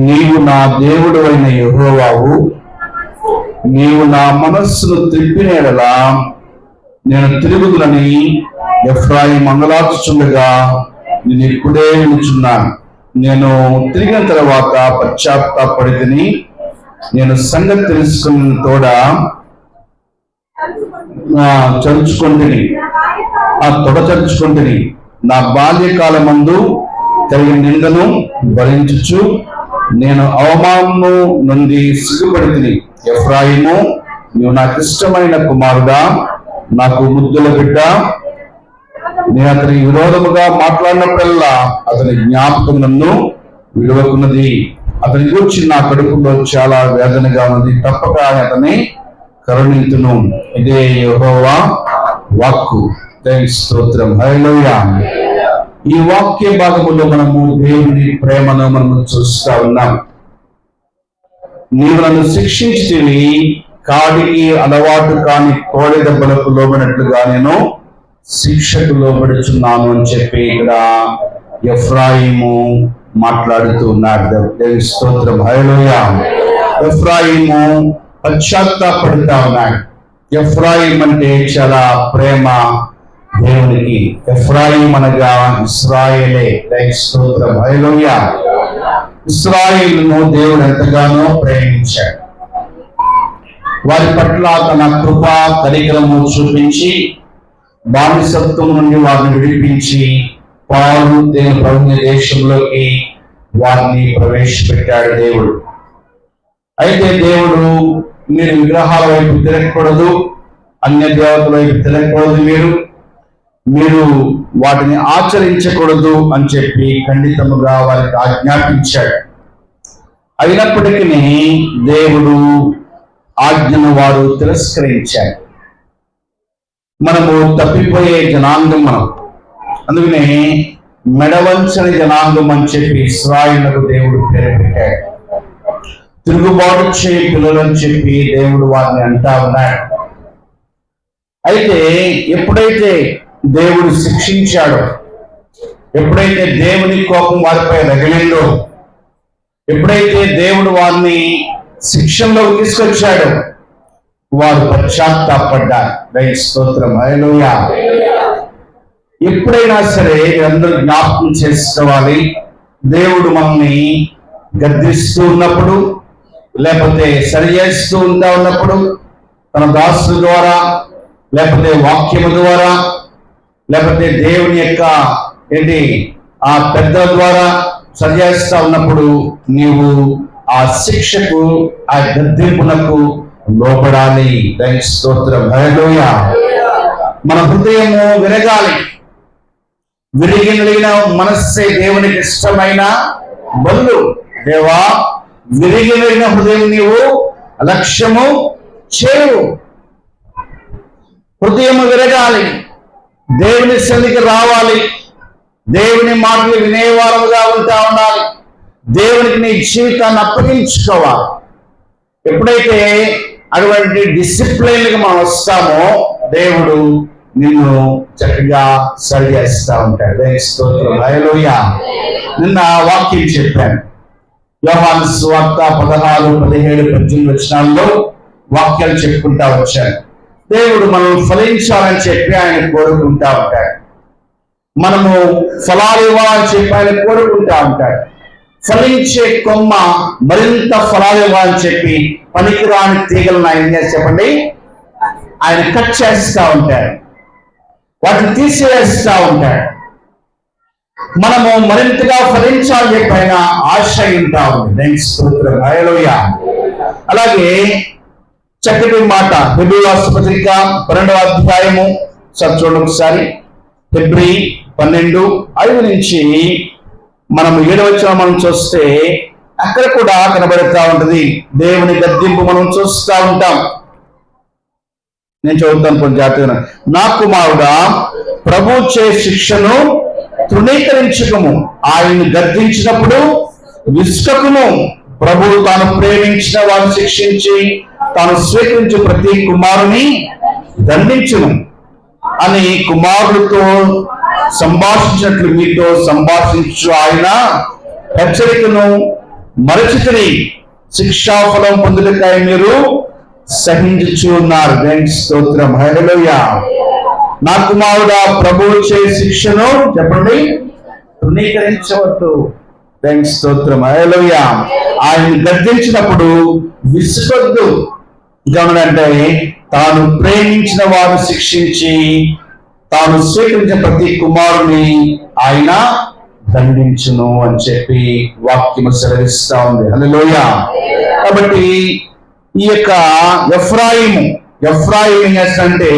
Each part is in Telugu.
నీవు నా దేవుడు అయిన యెహోవావు. నీవు నా మనస్సును త్రిప్పినేలా నేను తిరుగుదునని ఎఫ్రాయిము మంగళార్చుచుండగా నేను ఇప్పుడే వినుచున్నాను. నేను తిరిగిన తర్వాత పశ్చాత్తాపడితిని. నేను సంగతి తెలుసుకున్న తోడ చరుచుకొంటిని, ఆ తొడ చరుచుకొంటిని. నా బాల్యకాలమందు కలిగిన నిందను భరించుచు నేను అవమానము నుండి సిగ్గుపడితిని. ఎఫ్రాయిము, నీవు నాకు ఇష్టమైన కుమారుడా, నాకు ముద్దుల బిడ్డ. నేను అతనికి విరోధముగా మాట్లాడినప్పుడల్లా అతని జ్ఞాపకం నన్ను విడవకున్నది. అతని గురించి నా కడుపులో చాలా వేదనగా ఉన్నది. తప్పక అతని కరుణింతును. ఇదే యెహోవా వాక్కు. స్తోత్రం. హల్లెలూయా. ఈ వాక్య భాగములో మనము దేవుని ప్రేమను మనము చూస్తా ఉన్నాం. నీవు నన్ను శిక్షించితివి, కాడికి అలవాటు కాని కోడి దెబ్బలకు లోబడినట్లుగా నేను శిక్షకు లోబడుచున్నాను అని చెప్పి ఇక్కడ ఎఫ్రాయిము మాట్లాడుతూ ఉన్నాడు. దేవుని స్తోత్రం. హల్లెలూయా. ఎఫ్రాయిము పశ్చాత్తాపడుతా ఉన్నాడు. ఎఫ్రాయిం అంటే చాలా ప్రేమ దేవునికి. ఎఫ్రాయిం అనగా ఇశ్రాయేలే. దేవుని స్తోత్రం. హల్లెలూయా. ఇశ్రాయేలును దేవుడు ఎంతగానో ప్రేమించాడు. వారి పట్ల తన కృప కనికరము చూపించి బానిసత్వం నుండి వారిని విడిపించి పాలు తేనె ప్రవహించే దేశంలోకి వారిని ప్రవేశపెట్టాడు దేవుడు. అయితే దేవుడు, మీరు విగ్రహాల వైపు తిరగకూడదు, అన్య దేవతల వైపు తిరగకూడదు, మీరు వాటిని ఆచరించకూడదు అని చెప్పి ఖండితముగా వారికి ఆజ్ఞాపించాడు. అయినప్పటికీ దేవుడు ఆజ్ఞను వారు తిరస్కరించారు. మనము తప్పిపోయే జనాంగం మనం. అందుకనే మెడవంచని జనాంగం అని చెప్పి ఇశ్రాయేలుకు దేవుడు పేరు పెట్టాడు. తిరుగుబాటు చేయ పిల్లలని చెప్పి దేవుడు వారిని అంటా ఉన్నాడు. అయితే ఎప్పుడైతే దేవుడు శిక్షించాడో, ఎప్పుడైతే దేవుని కోపం వారిపై రగిలిందో, ఎప్పుడైతే దేవుడు వారిని శిక్షణలోకి తీసుకొచ్చాడో వారు పశ్చాత్తాపడ్డారు. దైవ స్తోత్రం. హల్లెలూయా. ఎప్పుడైనా సరే అందరూ జ్ఞాపకం చేసుకోవాలి, దేవుడు మనల్ని గద్దిస్తూ ఉన్నప్పుడు, లేకపోతే సరి చేస్తూ ఉన్నప్పుడు, తన దాసుల ద్వారా, లేకపోతే వాక్యము ద్వారా, లేకపోతే దేవుని యొక్క ఆ పెద్దల ద్వారా సరి చేస్తా ఉన్నప్పుడు నీవు ఆ శిక్షకు, ఆ గద్దింపునకు లోపడాలి. దైవ స్తోత్రం. హల్లెలూయా. మన హృదయము విరగాలి. విరిగిన మనస్సే దేవునికి ఇష్టమైన బలు. దేవా, విరిగిన హృదయం నీవు లక్ష్యము చేయు. హృదయము విరగాలి, దేవుని సన్నిధికి రావాలి, దేవుని మాటలు వినేవారముగా ఉంటా ఉండాలి, దేవునికి నీ జీవితాన్ని అప్పగించుకోవాలి. ఎప్పుడైతే అటువంటి డిసిప్లైన్గా మనం వస్తామో దేవుడు నిన్ను చక్కగా సరి చేస్తూ ఉంటాడు. స్తోత్రం. హల్లెలూయా. నిన్న వాక్యం చెప్పాను. యోహాను సువార్త 16, 17, 18 వచనాల్లో వాక్యాలు చెప్పుకుంటా వచ్చాను. దేవుడు మనం ఫలించాలని చెప్పి ఆయన కోరుకుంటా ఉంటాడు. మనము ఫలాలు ఇవ్వాలని చెప్పి ఆయన కోరుకుంటా ఉంటాడు. ఫలించే కొమ్మ మరింత ఫలాలు ఇవ్వాలని చెప్పి పనికిరాని తీగలను ఆయన ఏం చేసి చెప్పండి, ఆయన కట్ చేస్తూ ఉంటాడు, వాటిని తీసివేస్తూ ఉంటాడు. మనము మరింతగా ఫలించాలని చెప్పి ఆయన ఆశ ఉంటా ఉంది. స్తోత్రం. హల్లెలూయా. అలాగే చక్కటి మాట హెబ్రీ రాసిన పత్రిక 12వ అధ్యాయము చూడండి ఒకసారి. హెబ్రీ 12:5 నుంచి మనం 7వ వచనం మనం చూస్తే అక్కడ కూడా కనబడుతూ ఉంటది. దేవుని గద్దింపు మనం చూస్తూ ఉంటాం. నేను చదువుతాను కొంచెం జాగ్రత్తగా. నా కుమారుడా, ప్రభు చే శిక్షను తృణీకరించకము, ఆయన్ని గద్దించినప్పుడు విసుకకుము. ప్రభువు తాను ప్రేమించిన వారిని శిక్షించి తాను స్వీకరించే ప్రతి కుమారుని దండించును అని కుమారుడితో సంభాషించినట్లు మీతో సంభాషించు ఆయన హెచ్చరికను మరచితిని, శిక్షాఫలం పొందుటకై మీరు సహించుచు ఉన్నారు. దేవునికి స్తోత్రం. హల్లెలూయా. నా కుమారుడా, ప్రభువు చే శిక్షను చెప్పండి తృణీకరించవద్దు. దేవునికి స్తోత్రం. హల్లెలూయా. ఆయన గద్దించినప్పుడు విసుకొద్దు. గమనంటే తాను ప్రేమించిన వారు శిక్షించి తాను స్వీకరించిన ప్రతి కుమారుని ఆయన దండించును అని చెప్పి వాక్యము సెలవిస్తా ఉంది. హల్లెలూయా. కాబట్టి ఈ యొక్క ఎఫ్రాయిము అంటే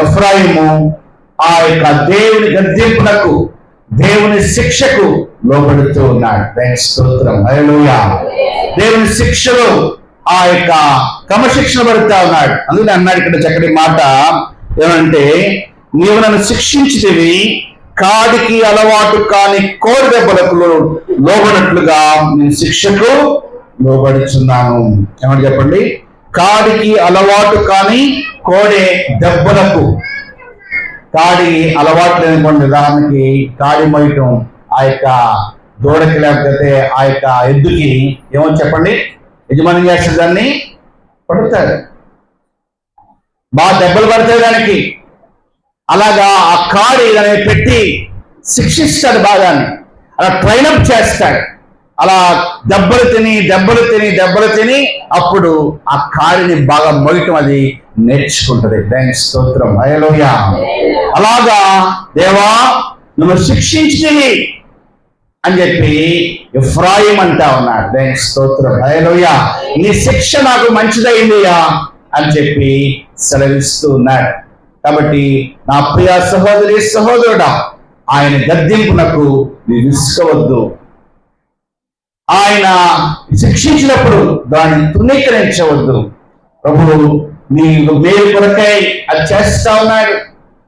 ఎఫ్రాయిము ఆ యొక్క దేవుని గద్దింపునకు, దేవుని శిక్షకు లోబడుతూ ఉన్నాడు. దేవునికి స్తోత్రం. హల్లెలూయా. దేవుని శిక్షలో ఆ యొక్క క్రమశిక్షణ పడుతూ ఉన్నాడు. అందుకని అన్నాడు ఇక్కడ చక్కటి మాట ఏమంటే, నీవు నన్ను శిక్షించితివి, కాడికి అలవాటు కాని కోడి దెబ్బలకు లోబడినట్లుగా నేను శిక్షకు లోబడుచున్నాను. ఏమని చెప్పండి? కాడికి అలవాటు కాని కోడే దెబ్బలకు. కాడి అలవాటు లేనిపోండి, ఉదాహరణకి కాడి మొయ్యటం ఆ యొక్క దూడకి లేకపోతే ఆ యొక్క ఎద్దుకి ఏమని చెప్పండి, యజమాని చేస్తే దాన్ని పడుతాడు, బాగా దెబ్బలు పడతాయి దానికి. అలాగా ఆ కాడి దాన్ని పెట్టి శిక్షిస్తాడు, బాగాని అలా ట్రైనప్ చేస్తాడు. అలా దెబ్బలు తిని అప్పుడు ఆ కాడిని బాగా మొయ్యటం అది నేర్చుకుంటది. దేవునికి స్తోత్రం. హల్లెలూయా. అలాగా దేవా నువ్వు శిక్షించితివి అని చెప్పి ఎఫ్రాయిం అంటా ఉన్నాడు. దేవునికి స్తోత్రం. హల్లెలూయా. నీ శిక్ష నాకు మంచిదైందియా అని చెప్పి సెలవిస్తూ ఉన్నాడు. కాబట్టి నా ప్రియ సహోదరి సహోదరుడా, ఆయన గద్దింపునకు నీ విసుకవద్దు. ఆయన శిక్షించినప్పుడు దాన్ని తృణీకరించవద్దు. ప్రభువు నీ మేలు కొరకై అది చేస్తా ఉన్నాడు,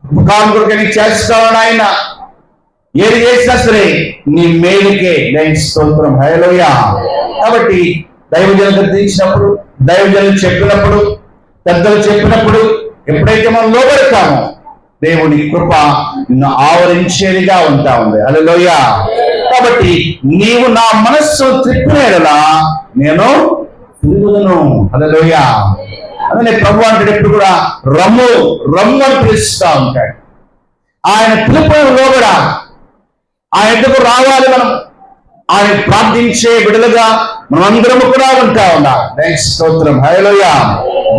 ఉపకారం కొరకై చేస్తా ఉన్నాడు. ఆయన ఏది చేసినా సరే నీ మేలుకే. దేవునికి స్తోత్రం. హల్లెలూయా. కాబట్టి దైవజనులు గద్దించినప్పుడు, దైవజనులు చెప్పినప్పుడు, పెద్దలు చెప్పినప్పుడు ఎప్పుడైతే మనం లోబడతామో దేవుని కృప నిన్ను ఆవరించేదిగా ఉంటా ఉంది. హల్లెలూయా. కాబట్టి నీవు నా మనస్సు త్రిప్పినేలా నేను తిరుగుదును. హల్లెలూయా. అదే ప్రభు అంటే ఎప్పుడు కూడా రమ్ము అని పిలుస్తూ ఉంటాడు. ఆయన పిలుపులో కూడా ఆయన ఎదుగు రావాలి. మనం ఆయన ప్రార్థించే బిడ్డలుగా మనమందరము కూడా ఉంటా ఉండాలి. దేవునికి స్తోత్రం. హల్లెలూయా.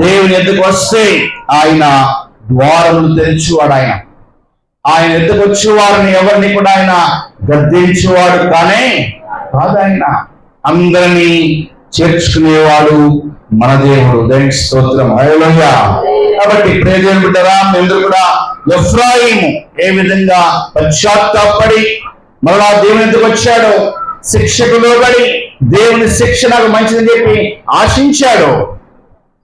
దేవుని ఎద్దుకు వస్తే ఆయన ద్వారములు తెరిచేవాడు. ఆయన ఎద్దుకు వచ్చే వారిని ఎవరిని కూడా ఆయన గద్దించేవాడు కాదు. ఆయన అందరినీ చేర్చుకునేవాడు మన దేవుడు. దేవునికి స్తోత్రం. హల్లెలూయా. కాబట్టి ప్రియదేవుని బిడ్డరా, మేమందరూ కూడా ఎఫ్రాయిము ఏ విధంగా పశ్చాత్తాపడి మరలా దేవుని ఎద్దుకు వచ్చాడో, శిక్షకు లోబడి దేవుని శిక్ష నాకు మంచిదని చెప్పి ఆశించాడు,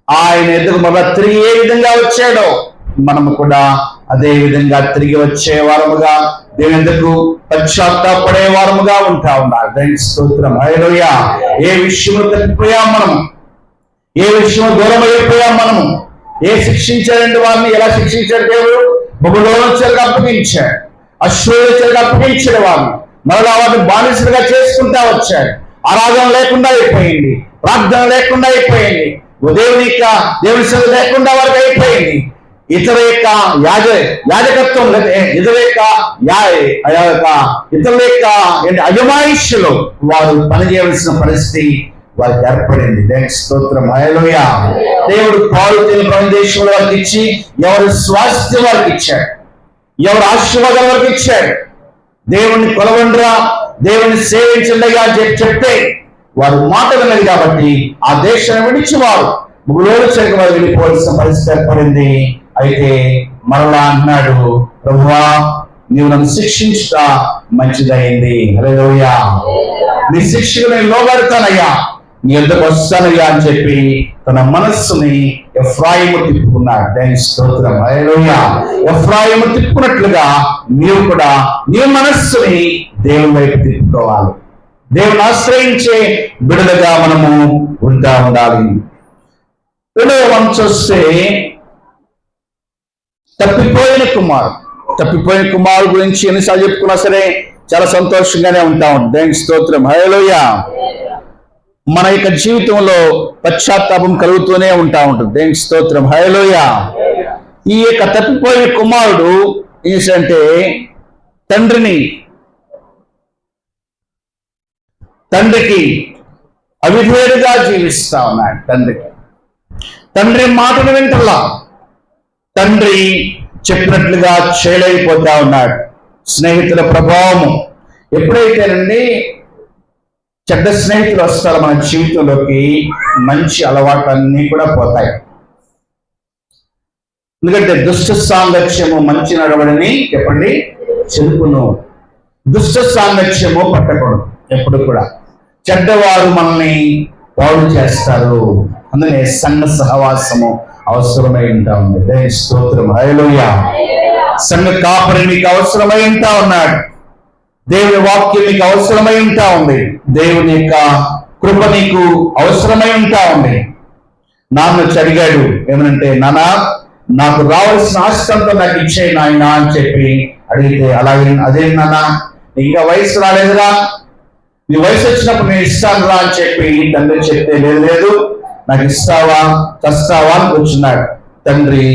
ఆయన ఎదుగు మరలా తిరిగి ఏ విధంగా వచ్చాడో మనము కూడా అదే విధంగా తిరిగి వచ్చే వారముగా దేవుని ఎదుగు పశ్చాత్తాపడే వారముగా ఉంటా ఉన్నారు. దేవునికి స్తోత్రం. హల్లెలూయా. ఏ విషయంలో తప్పిపోయాం మనము, ఏ విషయంలో దూరం అయిపోయాం మనము, ఏ శిక్షించాడంటే వారిని ఎలా శిక్షించాడు దేవుడు? బబులోను చెరకు అప్పగించాడు, అశ్షూరు చెరకు అప్పగించాడు. వారిని మరలా వారిని బానిసలుగా చేసుకుంటా వచ్చాడు. ఆరాధన లేకుండా అయిపోయింది, ప్రార్థన లేకుండా అయిపోయింది, దేవుని సేవ లేకుండా వారికి అయిపోయింది. ఇతర యొక్క యాజకత్వం ఇతరుల యొక్క అజమాయిష్యులు వారు పనిచేయవలసిన పరిస్థితి వారికి ఏర్పడింది. దేవునికి స్తోత్రం. హల్లెలూయా. దేవుడు పాలు దేశంలో వారికి ఇచ్చి ఎవరు స్వాస్థ్యం వారికి ఇచ్చాడు, ఎవరు ఆశీర్వాదం వారికి ఇచ్చాడు. దేవుణ్ణి కొలవండ్రా, దేవుని సేవించండిగా చెప్తే వారు మాట విన్నది కాబట్టి ఆ దేశాన్ని విడిచి వారు బబులోను చెరకు వారు వెళ్ళిపోవాల్సిన పరిస్థితి ఏర్పడింది. అయితే మరలా అన్నాడు, ప్రభువా నీవు నన్ను శిక్షించుట మంచిదైంది. హల్లెలూయా. నీ శిక్షకు నేను లోబడతానయ్యా, నీ యొద్దకు వస్తానయ్యా అని చెప్పి తన మనస్సుని ఎఫ్రాయిము తిప్పుకున్నాడు. దేవునికి స్తోత్రం. హల్లెలూయా. ఎఫ్రాయిము తిప్పుకున్నట్లుగా నీవు కూడా నీ మనస్సుని దేవుని వైపు తిప్పుకోవాలి. దేవుని ఆశ్రయించే బిడ్డలుగా మనము ఉంటా ఉండాలి. రెండవ మనం చూస్తే తప్పిపోయిన కుమారుడు గురించి ఎన్నిసార్లు చెప్పుకున్నా సరే చాలా సంతోషంగానే ఉంటా ఉంటుంది. దేవునికి స్తోత్రం. హల్లెలూయా. మన యొక్క జీవితంలో పశ్చాత్తాపం కలుగుతూనే ఉంటా ఉంటుంది. దేవునికి స్తోత్రం. హల్లెలూయా. ఈ యొక్క తప్పిపోయిన కుమారుడు ఏంటంటే తండ్రికి అవిధేయుడిగా జీవిస్తా ఉన్నాడు. తండ్రి మాటను వింటలా, తండ్రి చెప్పినట్లుగా చేయలేకపోతా ఉన్నాడు. స్నేహితుల ప్రభావము ఎప్పుడైతేనండి చెడ్డ స్నేహితులు వస్తారో మన జీవితంలోకి మంచి అలవాట్లన్నీ కూడా పోతాయి. ఎందుకంటే దుష్ట సాంగత్యము మంచి నడవడిని చెప్పండి చెరుపును. దుష్ట సాంగత్యము పట్టకూడదు. ఎప్పుడు కూడా చెడ్డవారు మనల్ని పాడు చేస్తారు. అందుకే సంఘ సహవాసము అవసరమై ఉంటా ఉంది. దేవుని స్తోత్రం. హల్లెలూయా. సంఘ కాపరి మీకు అవసరమై ఉంటా ఉన్నాడు. దేవుని వాక్యం మీకు అవసరమై ఉంటా ఉంది. దేవుని యొక్క కృప నీకు అవసరమై ఉంటా ఉంది. నాన్న అడిగాడు ఏమనంటే, నానా నాకు రావాల్సిన ఆస్తంతో నాకు ఇచ్చేయి నాయన అని చెప్పి అడిగితే, అలాగే అదే నాన్న ఇంకా వయసు రాలేదురా, నీ వయసు వచ్చినప్పుడు నేను ఇస్తాను రా అని చెప్పి తండ్రి చెప్తే, లేదు నాకు ఇస్తావా చస్తావా అని కూర్చున్నాడు. తండ్రి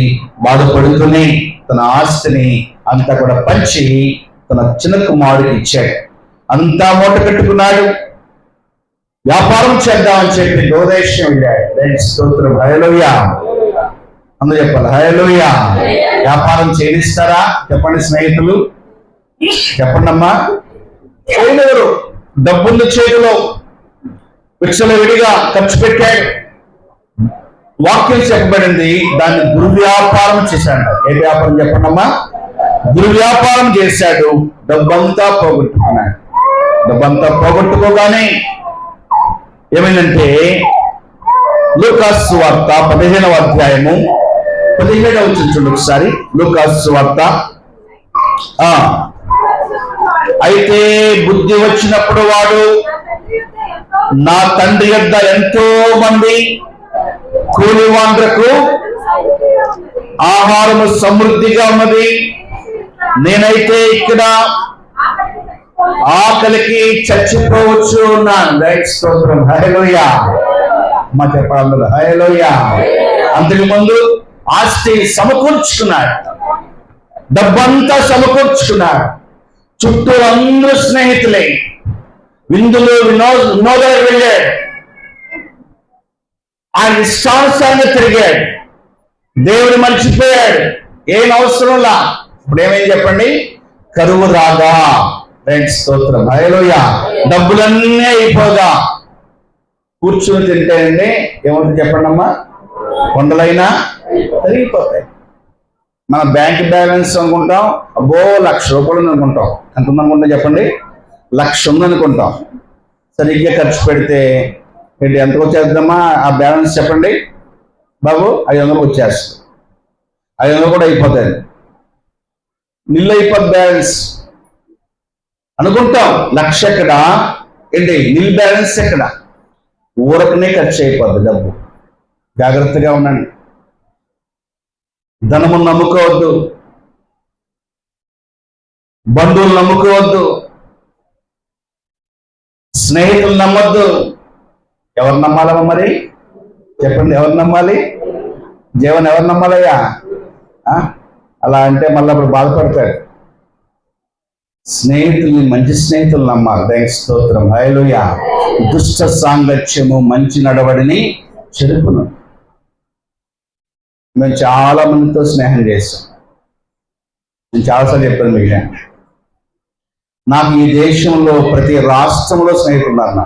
బాధపడుతూనే తన ఆస్తిని అంతా కూడా పంచి తన చిన్న కుమారుడికి ఇచ్చాడు. అంతా మూట కట్టుకున్నాడు. వ్యాపారం చేద్దామని చెప్పి దూరదేశం వెళ్ళాడు. స్తోత్రం. హల్లెలూయా. అందరూ చెప్పాలి హల్లెలూయా. వ్యాపారం చేయనిస్తారా చెప్పండి స్నేహితులు, చెప్పండి అమ్మా. చేయలేరు. డబ్బులు చేతిలో విచ్చల విడిగా ఖర్చు పెట్టాడు. వాక్యం చెప్పబడింది దాన్ని దుర్వ్యాపారం చేశాడు. ఏ వ్యాపారం చెప్పండి అమ్మా? దుర్వ్యాపారం చేశాడు. డబ్బంతా పోగొట్టుకున్నాడు. డబ్బంతా పోగొట్టుకోగానే ఏమైందంటే లూకాసు సువార్త 15వ అధ్యాయము 17వ చూడండి ఒకసారి. లూకాసు సువార్త. అయితే బుద్ధి వచ్చినప్పుడు వాడు నా తండ్రి యొద్ద ఎంతో మంది కూలివాండ్రకు ఆహారము సమృద్ధిగా ఉన్నది, నేనైతే ఇక్కడ ఆకలికి చచ్చిపోవచ్చు ఉన్నాను. స్తోత్రం. హల్లెలూయా. మా చెప్పాలి హల్లెలూయా. అంతకు ముందు ఆస్తి సమకూర్చుకున్నాడు, డబ్బంతా సమకూర్చుకున్నాడు. చుట్టూ అందరూ స్నేహితులే, విందులు వినోదాలు వెళ్ళాడు. ఆయన ఇష్టానుసారంగా తిరిగాడు. దేవుడు మర్చిపోయాడు. ఏం అవసరంలా. ఇప్పుడు ఏమైంది చెప్పండి? కరువు రాగా. స్తోత్రం. హల్లెలూయా. డబ్బులన్నీ అయిపోగా కూర్చుని తింటేనండి ఏమవుతుంది చెప్పండి అమ్మా? కొండలైనా తరిగిపోతాయి. మన బ్యాంక్ బ్యాలెన్స్ అనుకుంటాం, అబ్బో 1,00,000 రూపాయలు అనుకుంటాం. ఎంత ఉందనుకుంటాం చెప్పండి? 1,00,000 ఉందనుకుంటాం. సరిగ్గా ఖర్చు పెడితే ఎంతకు వచ్చేద్దామా ఆ బ్యాలెన్స్ చెప్పండి బాబు? 500 వచ్చేస్తుంది. 500 కూడా అయిపోతాయి. నిల్లు అయిపోద్ది బ్యాలెన్స్ అనుకుంటాం. 1,00,000 ఎక్కడ ఏంటి? నిల్ బ్యాలెన్స్ ఎక్కడ? ఊరకనే ఖర్చు అయిపోద్ది డబ్బు. జాగ్రత్తగా ఉండండి. ధనము నమ్ముకోవద్దు, బంధువులు నమ్ముకోవద్దు, స్నేహితులు నమ్మొద్దు. ఎవరు నమ్మాలమ్మా మరి చెప్పండి? ఎవరు నమ్మాలి? జీవన్ ఎవరు నమ్మాలయ్యా? అలా అంటే మళ్ళీ అప్పుడు బాధపడతాడు. స్నేహితుల్ని, మంచి స్నేహితులు నమ్మాలి. దేవుని స్తోత్రం. హల్లెలూయా. దుష్ట సాంగత్యము మంచి నడవడిని చెరుపును. మేము చాలా మందితో స్నేహం చేస్తాం. నేను చాలాసార్లు చెప్పాను మీకు, నాకు ఈ దేశంలో ప్రతి రాష్ట్రంలో స్నేహితులు ఉన్నారు.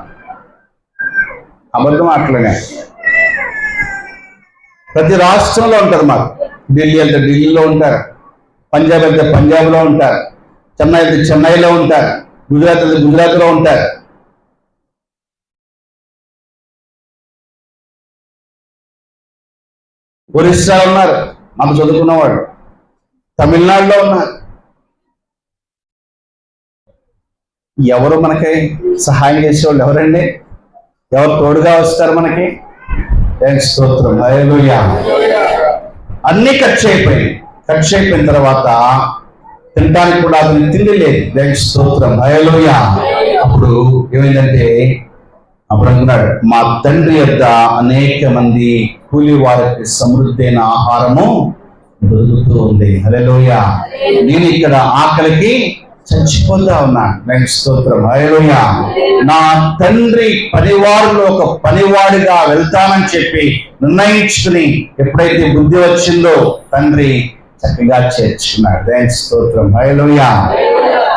అబద్ధం అట్లనే ప్రతి రాష్ట్రంలో ఉంటారు. మాకు ఢిల్లీ వెళ్తే ఢిల్లీలో ఉంటారు, పంజాబ్ వెళ్తే పంజాబ్లో ఉంటారు, చెన్నై వెళ్తే చెన్నైలో ఉంటారు, గుజరాత్ వెళ్తే గుజరాత్లో ఉంటారు. ఒరిస్సా ఉన్నారు మాకు చదువుకున్నవాడు, తమిళనాడులో ఉన్నారు. ఎవరు మనకి సహాయం చేసేవాళ్ళు ఎవరండి? ఎవరు తోడుగా వస్తారు మనకి? స్తోత్రం. హల్లెలూయా. అన్నీ ఖర్చు అయిపోయిన తర్వాత తినడానికి కూడా అతనికి తిండి లేదు. దేవుని స్తోత్రం, హల్లెలూయా. అప్పుడు ఏమైందంటే అప్పుడు అనుకున్నాడు, మా తండ్రి యొద్ద అనేక మంది కూలి వారికి సమృద్ధైన ఆహారము దొరుకుతూ ఉంది. హల్లెలూయా. నేను ఇక్కడ ఆకలికి చచ్చిపోతా ఉన్నాను. దేవుని స్తోత్రం, హల్లెలూయా. నా తండ్రి పనివారిలో ఒక పనివాడిగా వెళ్తానని చెప్పి నిర్ణయించుకుని ఎప్పుడైతే బుద్ధి వచ్చిందో తండ్రి చక్కగా చేర్చుకున్నాడు. దేవుని స్తోత్రం, హల్లెలూయా.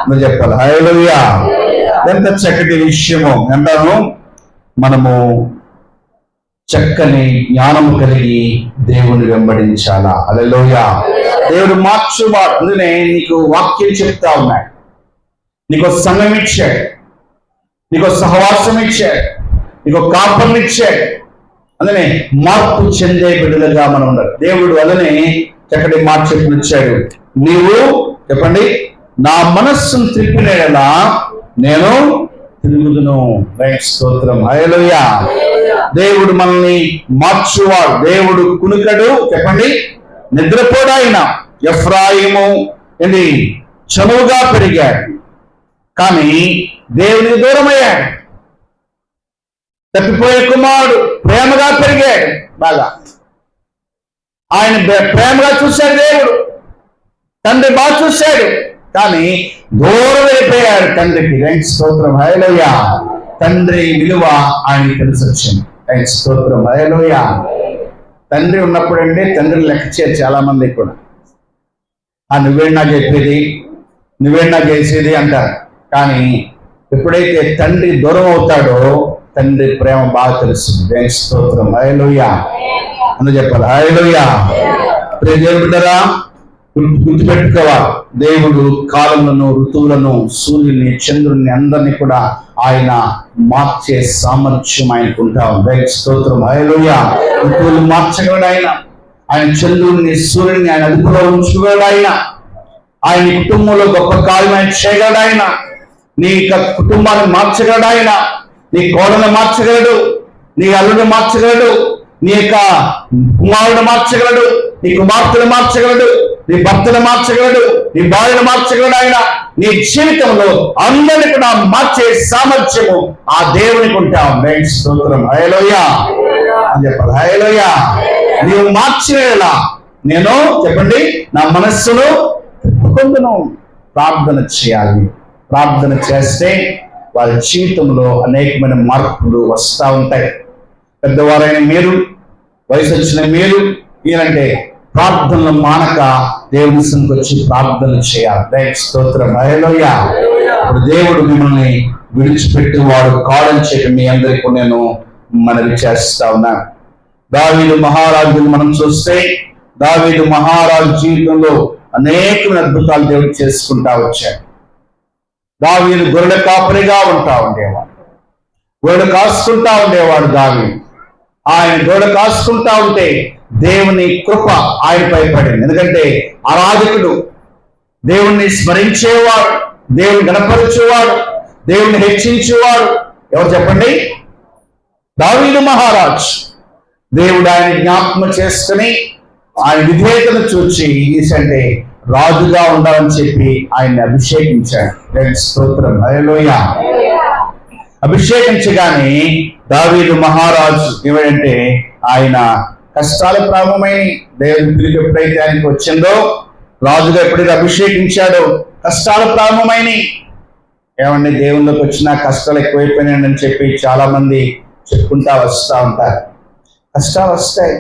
నువ్వు చెప్పాలి హల్లెలూయా. ఎంత చక్కటి విషయము అంటాను. మనము చక్కని జ్ఞానము కలిగి దేవుని వెంబడించాలా. హల్లెలూయా. దేవుడు మార్చువాడు. అందుకనే నీకు వాక్యం చెప్తా ఉన్నాడు. నీకు సంఘం ఇచ్చాడు, నీకు సహవాసం ఇచ్చాడు, నీకు కాపర్లు ఇచ్చాడు. అందుకనే మార్పు చెందే బిడ్డలుగా మనం ఉండాలి. దేవుడు అలానే చక్కటి మాట చెప్పిచ్చాడు. నీవు చెప్పండి, నా మనస్సును త్రిప్పినేలా నేను తిరుగుదును. స్తోత్రం, హల్లెలూయా. దేవుడు మనల్ని మార్చువాడు. దేవుడు కునుకడు, చెప్పండి, నిద్రపోడు. ఆయన ఎఫ్రాయిము ఏంటి చనువుగా పెరిగాడు, కానీ దేవునికి దూరమయ్యాడు. తప్పిపోయే కుమారుడు ప్రేమగా పెరిగాడు. బాగా ఆయన ప్రేమగా చూశాడు దేవుడు. తండ్రి బాగా చూశాడు, కానీ దూరం అయిపోయాడు తండ్రికి. స్తోత్రం, హల్లెలూయా. తండ్రి విలువ ఆయనకి తెలిసి వచ్చింది. స్తోత్రం, హల్లెలూయా. తండ్రి ఉన్నప్పుడు అండి తండ్రిని లెక్క చేయరు చాలా మంది కూడా. నువ్వేనా చెప్పేది, నువ్వేనా చేసేది అంటారు. కానీ ఎప్పుడైతే తండ్రి దూరం అవుతాడో తండ్రి ప్రేమ బాగా తెలుస్తుంది. స్తోత్రం, హల్లెలూయా. అని చెప్పాలి హల్లెలూయా. దేవుని బిడ్డరా, గుర్తుపెట్టుకోవాలి. దేవుడు కాలములను, ఋతువులను, సూర్యుని, చంద్రుని అందరినీ కూడా ఆయన మార్చే సామర్థ్యం ఆయనకు ఉంటా ఉంది. స్తోత్రం, హల్లెలూయా. ఋతువులు మార్చగలడు ఆయన. ఆయన చంద్రుని, సూర్యుని ఆయన అదుపులో ఉంచుకోగలడు ఆయన. ఆయన కుటుంబంలో గొప్ప కార్యం ఆయన చేయగలడు ఆయన. నీ కుటుంబాన్ని మార్చగలడు ఆయన. నీ కోడలను మార్చగలడు, నీ అల్లుని మార్చగలడు, నీ యొక్క కుమారుడు మార్చగలడు, నీ కుమార్తెను మార్చగలడు, నీ భర్తను మార్చగలడు, నీ భార్యను మార్చగలడు ఆయన. నీ జీవితంలో అందరినీ కూడా మార్చే సామర్థ్యము ఆ దేవునికి ఉంటాం. స్తోత్రం, హల్లెలూయా అని చెప్పాలి హల్లెలూయా. నీవు మార్చేలా నేను చెప్పండి నా మనస్సును తిప్పుకొందును. ప్రార్థన చేయాలి. ప్రార్థన చేస్తే వారి జీవితంలో అనేకమైన మార్పులు వస్తూ ఉంటాయి. పెద్దవారైన మీరు, వయసు వచ్చిన మీరు ఏంటంటే ప్రార్థనలు మానక దేవుని సన్నిధికి వచ్చి ప్రార్థనలు చేయాలి. స్తోత్రం, హల్లెలూయా. ఇప్పుడు దేవుడు మిమ్మల్ని విడిచిపెట్టి వాడు కాడని చెప్పి మీ అందరికీ నేను మనవి చేస్తా ఉన్నాను. దావీదు మహారాజుని మనం చూస్తే దావీదు మహారాజు జీవితంలో అనేకమైన అద్భుతాలు దేవుడు చేసుకుంటా వచ్చాడు. దావీదు గొర్రెల కాపరిగా ఉంటా ఉండేవాడు, గొర్రెలు కాసుకుంటా ఉండేవాడు దావీదు. ఆయన గొర్రెలు కాసుకుంటా ఉంటే దేవుని కృప ఆయనపై పడింది. ఎందుకంటే ఆరాధకుడు, దేవుణ్ణి స్మరించేవాడు, దేవుని గణపరిచేవాడు, దేవుణ్ణి హెచ్చించేవాడు ఎవరు చెప్పండి? దావీదు మహారాజ్. దేవుడు ఆయన జ్ఞాపకం చేసుకుని ఆయన విధేయతను చూచి ఈసంటే రాజుగా ఉండాలని చెప్పి ఆయన్ని అభిషేకించాడు. స్తోత్రం, హల్లెలూయా. అభిషేకించగానే దావీదు మహారాజు ఏమంటే ఆయన కష్టాలు ప్రారంభమైన దేవుని పిలుపు ఎప్పుడైతే ఆయనకి వచ్చిందో, రాజుగా ఎప్పుడైతే అభిషేకించాడో కష్టాలు ప్రారంభమైన. ఏమండి దేవుళ్ళకి వచ్చిన కష్టాలు ఎక్కువైపోయినాయని చెప్పి చాలా మంది చెప్పుకుంటా వస్తూ ఉంటారు. కష్టాలు వస్తాయి.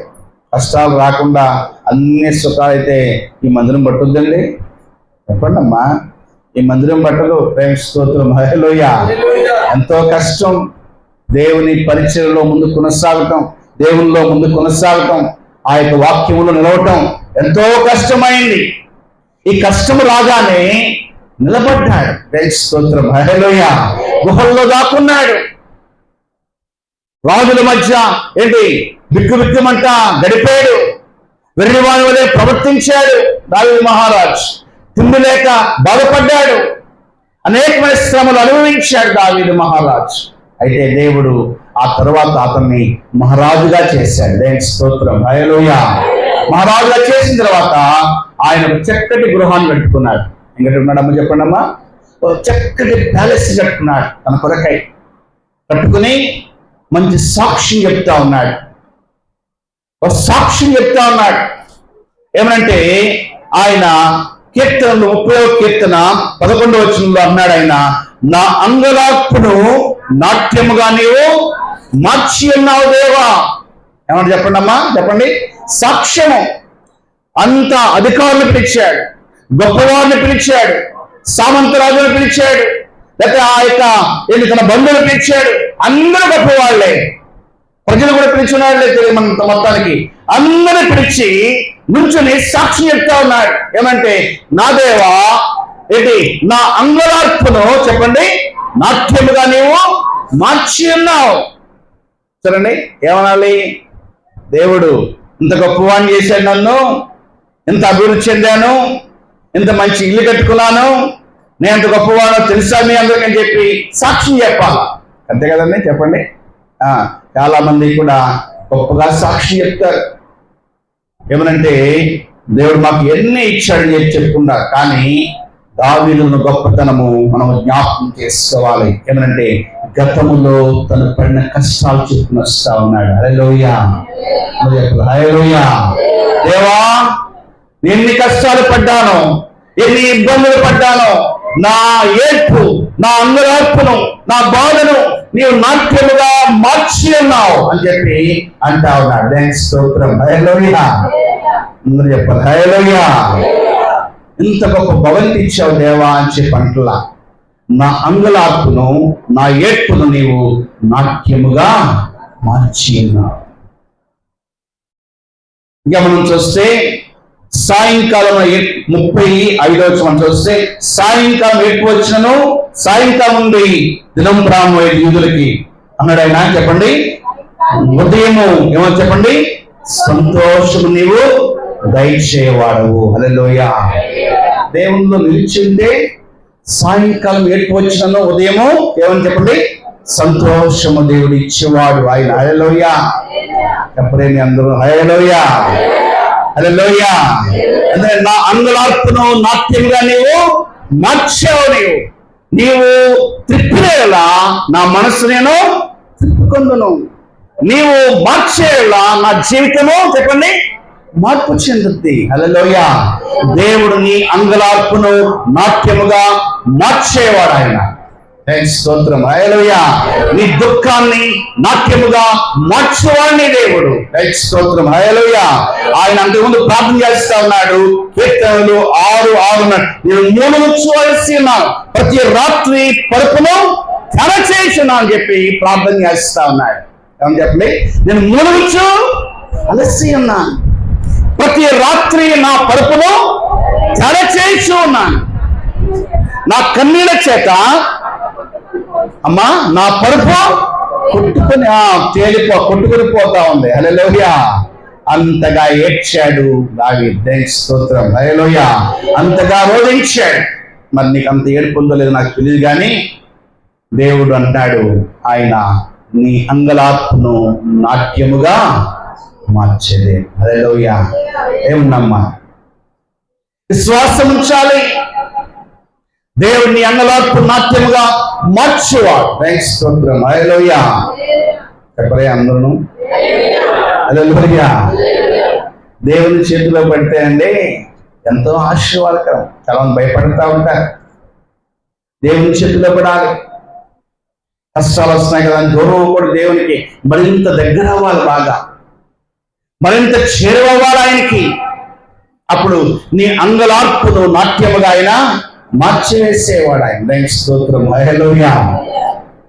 కష్టాలు రాకుండా అన్ని సుఖాలు అయితే ఈ మందిరం పట్టుద్దండి? చెప్పండి అమ్మా, ఈ మందిరం పట్టదు. ప్రేమ స్తోత్రం, హల్లెలూయా. ఎంతో కష్టం దేవుని పరిచయంలో ముందు కొనసాగటం, దేవునిలో ముందు కొనసాగటం, ఆ యొక్క వాక్యములో నిలవటం ఎంతో కష్టమైంది. ఈ కష్టము రాగానే నిలబడ్డాడు. ప్రేమ స్తోత్రం, హల్లెలూయా. గుహల్లో దాక్కున్నాడు. రాజుల మధ్య ఏంటి బిక్కుబిక్కుమంట గడిపాడు. వెర్రివాని వలె ప్రవర్తించాడు దావీదు మహారాజ్. తిండి లేక బాధపడ్డాడు. అనేకమైన శ్రమలు అనుభవించాడు దావీదు మహారాజ్. అయితే దేవుడు ఆ తర్వాత అతన్ని మహారాజుగా చేశాడు. దేవుని స్తోత్రం, హల్లెలూయా. మహారాజుగా చేసిన తర్వాత ఆయన చక్కటి గృహాన్ని కట్టుకున్నాడు. ఉన్నాడమ్మా చెప్పండి అమ్మా. చక్కటి ప్యాలెస్ కట్టుకున్నాడు తన కొరకై. కట్టుకుని మంచి సాక్ష్యం చెప్తా ఉన్నాడు. ఒక సాక్ష్యం చెప్తా ఉన్నాడు. ఏమనంటే ఆయన కీర్తనలు 30వ కీర్తన 11వ వచనంలో అన్నాడు ఆయన, నా అంగలార్పును నాట్యముగా నీవు మార్చి ఉన్నావు దేవా. ఏమన్నా చెప్పండి అమ్మా, చెప్పండి. సాక్ష్యము. అంత అధికారులు పిలిచాడు, గొప్పవారిని పిలిచాడు, సామంతరాజును పిలిచాడు, లేకపోతే ఆ యొక్క తన బంధువులు పిలిచాడు. అందరూ గొప్పవాళ్లే, ప్రజలు కూడా పిలిచున్నాడు లేదు మన మొత్తానికి. అందరూ పిలిచి నుంచుని సాక్ష్యం చెప్తా ఉన్నాడు. ఏమంటే నా దేవా నా అంగలార్పును చెప్పండి నాట్యముగా నీవు మార్చి ఉన్నావు. చూడండి ఏమనాలి, దేవుడు ఇంత గొప్పవాణ్ణి చేశాడు, నన్ను ఇంత అభివృద్ధి చెందాను, ఇంత మంచి ఇల్లు కట్టుకున్నాను, నేను ఎంత గొప్పవాడో తెలుసా మీ అందరికని చెప్పి సాక్ష్యం చెప్పాలి. అంతే కదండి, చెప్పండి. చాలా మంది కూడా గొప్పగా సాక్ష్యం చెప్తారు. ఏమనంటే దేవుడు మాకు ఎన్ని ఇచ్చాడని చెప్పి చెప్పుకుంటారు. కానీ దావీదును గొప్పతనము మనం జ్ఞాపకం చేసుకోవాలి. ఏమనంటే గతములో తను పడిన కష్టాలు చెప్పుకుని వస్తా ఉన్నాడు. హల్లెలూయా, హల్లెలూయా. దేవా ఎన్ని కష్టాలు పడ్డాను, ఎన్ని ఇబ్బందులు పడ్డాను, నా ఏడ్పు, నా అంగలార్పును, నా బాధను నీవు నాట్యముగా మార్చి ఉన్నావు అని చెప్పి అంటా ఉన్నాడు. దేవునికి స్తోత్రం. హల్లెలూయా. అందరూ చెప్పాలి హల్లెలూయా. ఇంత గొప్ప భవంతి ఇచ్చావు దేవా అని చెప్పి అంటలా, నా అంగలార్పును, నా ఏడ్పును నీవు నాట్యముగా మార్చి ఉన్నావు. ఇంకా మనం చూస్తే సాయంకాలం 35వ వచనం చూస్తే, సాయంకాలం ఏడ్పు వచ్చినను సాయంకాలం నుండి దినం ప్రారంభమైన యూదులకి అన్నాడు ఆయన. చెప్పండి ఉదయము ఏమో చెప్పండి సంతోషము నీవు దయచేవాడవు. హల్లెలూయా. దేవునిలో నిలిచి ఉంటే సాయంకాలం ఏడ్పు వచ్చినను ఉదయము ఏమని చెప్పండి సంతోషము దేవుడు ఇచ్చేవాడు ఆయన. హల్లెలూయా. చెప్పలేని అందరూ హల్లెలూయా, హల్లెలూయా. అంటే నా అంగలార్పును నాట్యముగా నీవు మార్చావు. నీవు త్రిప్పినేలా నా మనసు నేను తిప్పుకొందును. నీవు మార్చేలా నా జీవితము చెప్పండి మార్పు చెందుద్ది. హల్లెలూయా. దేవుడు నీ అంగలార్పును నాట్యముగా మార్చేవాడు ఆయన. స్తోత్రం. హల్లెలూయా. నీ దుఃఖాన్ని నాట్యముగా మార్చేవాడిని దేవుడు. స్తోత్రం. హల్లెలూయా. ఆయన అంతకుముందు ప్రార్థన చేస్తా ఉన్నాడు. కీర్తనలు 6:6 నేను మూలవలసి ఉన్నాను, ప్రతి రాత్రి పరుపును తెరచేయుచున్నా అని చెప్పి ప్రార్థన చేస్తా ఉన్నాడు. ఏమని చెప్పండి, నేను మూలవచ్చు అలసి ఉన్నాను, ప్రతి రాత్రి నా పరుపును తెరచేయుచు ఉన్నాను. నా కన్నీళ్ళ చేత అమ్మా నా పరుపు కొట్టుకుని పోతా ఉంది. హల్లెలూయా. అంతగా ఏడ్చాడు దావీదు. దేవునికి స్తోత్రం. హల్లెలూయా. అంతగా రోధించాడు. మరి నీకు అంత ఏడుపు ఉందో లేదో నాకు తెలియదు, కానీ దేవుడు అంటాడు ఆయన నీ అంగలార్పును నాట్యముగా మార్చేదే. హల్లెలూయా. ఏమున్నమ్మా విశ్వాసం ఉంచాలి. దేవుడిని అంగలార్పు నాట్యముగా మార్చేవాడు. స్తోత్రం. హల్లెలూయా. చెప్పరే అందరూ హల్లెలూయా. దేవుని చేతిలో పడితే అండి ఎంతో ఆశీర్వాదకరం. చాలా మంది భయపడతా ఉంటారు. దేవుని చేతిలో పడాలి. కష్టాలు వస్తున్నాయి కదా అని గౌరవం కూడా దేవునికి మరింత దగ్గర అవ్వాలి, బాగా మరింత చేరువవ్వాలి ఆయనకి. అప్పుడు నీ అంగలార్పును నాట్యముగా ఆయన మార్చివేసేవాడు ఆయన. దేవునికి స్తోత్రం. హల్లెలూయా.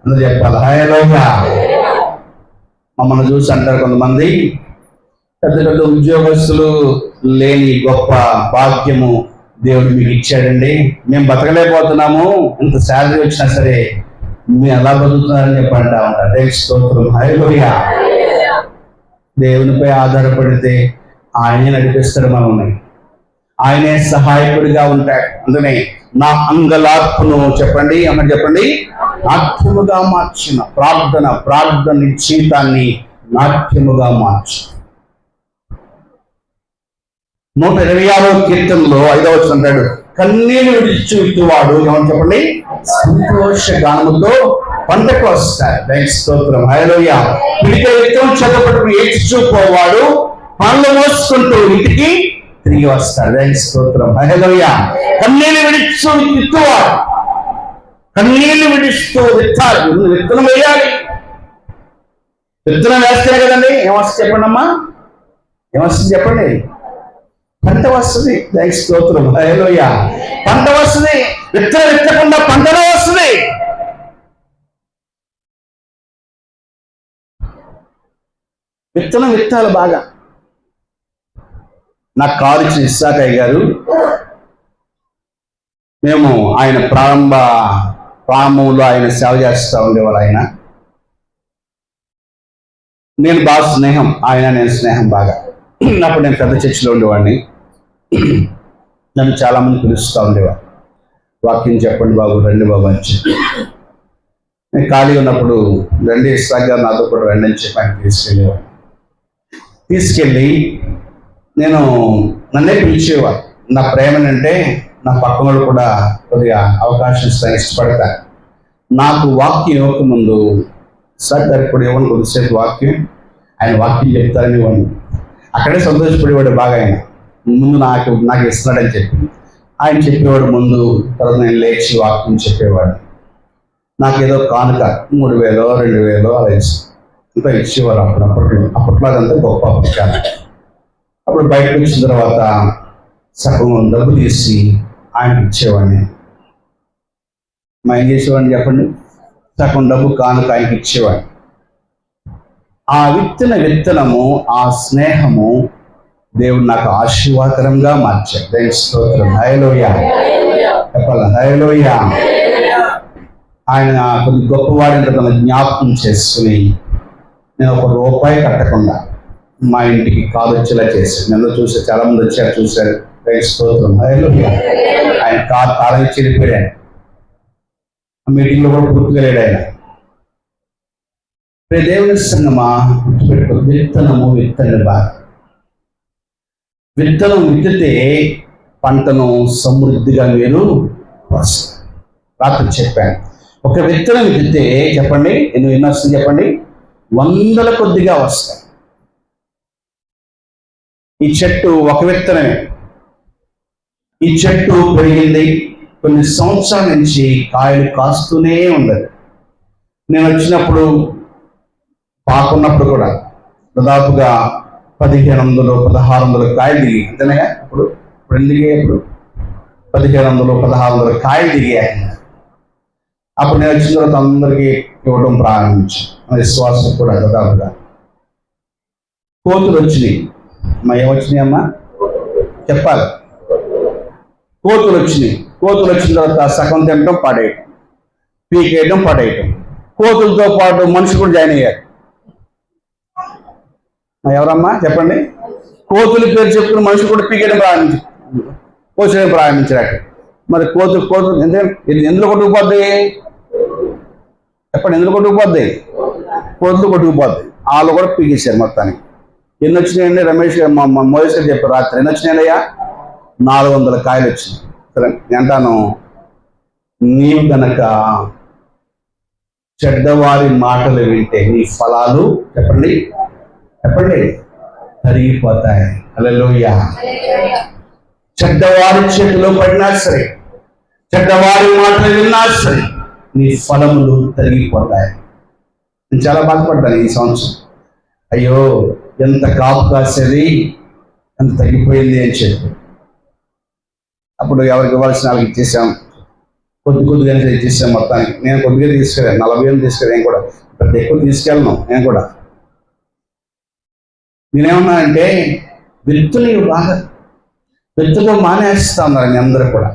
అందరూ చెప్పాలి హల్లెలూయా. మమ్మల్ని చూసి అంటారు కొంతమంది, పెద్ద పెద్ద ఉద్యోగస్తులు లేని గొప్ప భాగ్యము దేవుడు మీకు ఇచ్చాడండి, మేము బతకలేకపోతున్నాము, ఇంత శాలరీ వచ్చినా సరే మీరు ఎలా బతుకుతున్నారని చెప్పి అంటా ఉంటారు. దేవునికి స్తోత్రం. హల్లెలూయా. దేవునిపై ఆధారపడితే ఆయనే నడిపిస్తాడు మనల్ని, ఆయనే సహాయకుడిగా ఉంటాడు. అందుకనే నా అంగలార్పును చెప్పండి అమ్మని చెప్పండి నాట్యముగా మార్చిన ప్రార్థన జీవితాన్ని నాట్యముగా మార్చు. 126వ కీర్తనలో 5వ వచనం అంటాడు, కన్నీళ్లు విడిచి విత్తువాడు ఏమని చెప్పండి, సంతోష గానముతో పంటకు వస్తాడు. దైవ స్తోత్రం. హల్లెలూయా. పిడికెడు విత్తనం చేతపట్టుకుని ఏడ్చుపోవాడు పనులు మోసుకుంటూ ఇంటికి తిరిగి వస్తాడు. దైవ స్తోత్రం. హల్లెలూయా. కన్నీళ్లు విడిస్తూ విత్తువాడు, కన్నీళ్లు విడిస్తూ విత్తాలి. విత్తనం వేయాలి. విత్తనం వేస్తేనే కదండి ఏమొస్తుంది చెప్పండి అమ్మా, ఏమొస్తుంది చెప్పండి, పంట వస్తుంది. దైవ స్తోత్రం. హల్లెలూయా. పంట వస్తుంది. విత్తనం విత్తకుండా పంటలో వస్తుంది. విత్తనం విత్తాలి బాగా. నాకు కారు ఇచ్చిన ఇస్సాకయ్య గారు, మేము ఆయన ప్రారంభంలో ఆయన సేవ చేస్తూ ఉండేవారు. ఆయన నేను బాగా స్నేహం, నేను స్నేహం బాగా. అప్పుడు నేను పెద్ద చర్చిలో ఉండేవాడిని. నన్ను చాలామంది పిలుస్తూ ఉండేవారు, వాక్యం చెప్పండి బాబు, రండి బాబు అని చెప్పి. నేను ఖాళీగా ఉన్నప్పుడు రండి ఇస్సాక్ గారు నాతో కూడా రండి అని చెప్పి ఆయన తీసుకెళ్ళి నేను నన్నే పిలిచేవారు. నా ప్రేమనంటే నా పక్కన వాళ్ళు కూడా కొద్దిగా అవకాశం ఇస్తాను, ఇష్టపడతాను. నాకు వాక్యం ఇవ్వకముందు ఇస్సాక్ గారికి కూడా ఇవ్వను కొద్దిసేపు వాక్యం, ఆయన వాక్యం చెప్తారని ఇవ్వను. అక్కడే సంతోషపడేవాడు బాగా. ఆయన ముందు నాకు ఇస్తున్నాడని చెప్పి ఆయన చెప్పేవాడు ముందు, తర్వాత నేను లేచి వాక్యం చెప్పేవాడు. నాకేదో కానుక 3,000 2,000 అలా ఇంకా ఇచ్చేవారు. అప్పట్లో అదంతా గొప్ప అప్పటికాలం. అప్పుడు బయటకు వచ్చిన తర్వాత సగం డబ్బు తీసి ఆయనకి ఇచ్చేవాడిని. మా ఏం చేసేవాడిని చెప్పండి, సగం డబ్బు కానుక ఆయనకి ఇచ్చేవాడిని. ఆ విత్తనము, ఆ స్నేహము దేవుడు నాకు ఆశీర్వాదకరంగా మార్చాడు. దైవ స్తోత్రం. హల్లెలూయా. చెప్పాలి హల్లెలూయా. ఆయన కొద్ది గొప్పవాడిని తన జ్ఞాపకం చేసుకుని నేను ₹1 కట్టకుండా మా ఇంటికి కారు వచ్చేలా చేశాను. నన్ను చూసి చాలా మంది వచ్చారు, చూశారు. దైవ స్తోత్రం. హల్లెలూయా. ఆయన కారు తాళం ఇచ్చి వెళ్ళిపోయాడు. మీటింగ్లో కూడా పూర్తిగా లేడు ఆయన. దేవుని సంగమా, విత్తనము విత్తని బాగా. విత్తనం విత్తితే పంటను సమృద్ధిగా మీరు వస్తుంది. రాత్రి చెప్పాను, ఒక విత్తనం విత్తితే చెప్పండి ఎన్ని వస్తుంది చెప్పండి, 100 కొద్దిగా వస్తాయి. ఈ చెట్టు ఒక విత్తనమే. ఈ చెట్టు పెరిగింది, కొన్ని సంవత్సరాల నుంచి కాయలు కాస్తూనే ఉండదు. నేను వచ్చినప్పుడు పాకున్నప్పుడు కూడా దాదాపుగా 1,500-1,600 కాయలు దిగి, అంతేనాగా ఇప్పుడు ఎందుకే ఇప్పుడు 1,500-1,600 కాయలు దిగాయి. అప్పుడు నేను వచ్చిన తర్వాత అందరికీ ఇవ్వడం ప్రారంభించి విశ్వాసం కూడా దాదాపుగా. కోతులు వచ్చినాయి. ఏమొచ్చినాయి అమ్మా చెప్పాలి, కోతులు వచ్చినాయి. కోతులు వచ్చిన తర్వాత సగం తినడం పడేయటం, పీకేయడం పడేయటం. కోతులతో పాటు మనుషులు కూడా జాయిన్ అయ్యారు. ఎవరమ్మా చెప్పండి, కోతుల పేరు చెప్పుకుని మనుషులు కూడా పీకేయడం కోసేయడం ప్రారంభించారు. మరి కోతులు ఎందులో కొట్టుకుపోద్ది చెప్పండి, ఎందులో కొట్టుకుపోద్ది, కోతులు కొట్టుకుపోద్ది. వాళ్ళు కూడా పీకేశారు మొత్తానికి. ఎన్ని వచ్చినాయండి రమేష్ మోదీస్ గారు చెప్పారు రాత్రి, ఎన్ని వచ్చినాయయ్యా, 400 కాయలు వచ్చినాయి. అంటాను, నీవు కనుక చెడ్డవారి మాటలు వింటే నీ ఫలాలు చెప్పండి తరిగిపోతాయి. హల్లెలూయా. చెడ్డవారి చేతిలో పడినా సరే, చెడ్డవారి మాటలు విన్నా సరే, నీ ఫలములు తరిగిపోతాయి. నేను చాలా బాధపడ్డాను ఈ సంవత్సరం. అయ్యో ఎంత కాపు కాసేది, ఎంత తగ్గిపోయింది అని చెప్పి. అప్పుడు ఎవరికి ఇవ్వాల్సిన వాళ్ళకి ఇచ్చేసాం, కొద్దిగా ఇచ్చేసాం మొత్తానికి. నేను కొద్దిగా తీసుకెళ్ళాను, 40,000 తీసుకెళ్ళాను. నేను కూడా పెద్ద ఎక్కువ తీసుకెళ్ళను. నేనేమన్నానంటే విత్తుని బాగా విత్తుతో మానేస్తా ఉన్నారు మీ అందరూ కూడా.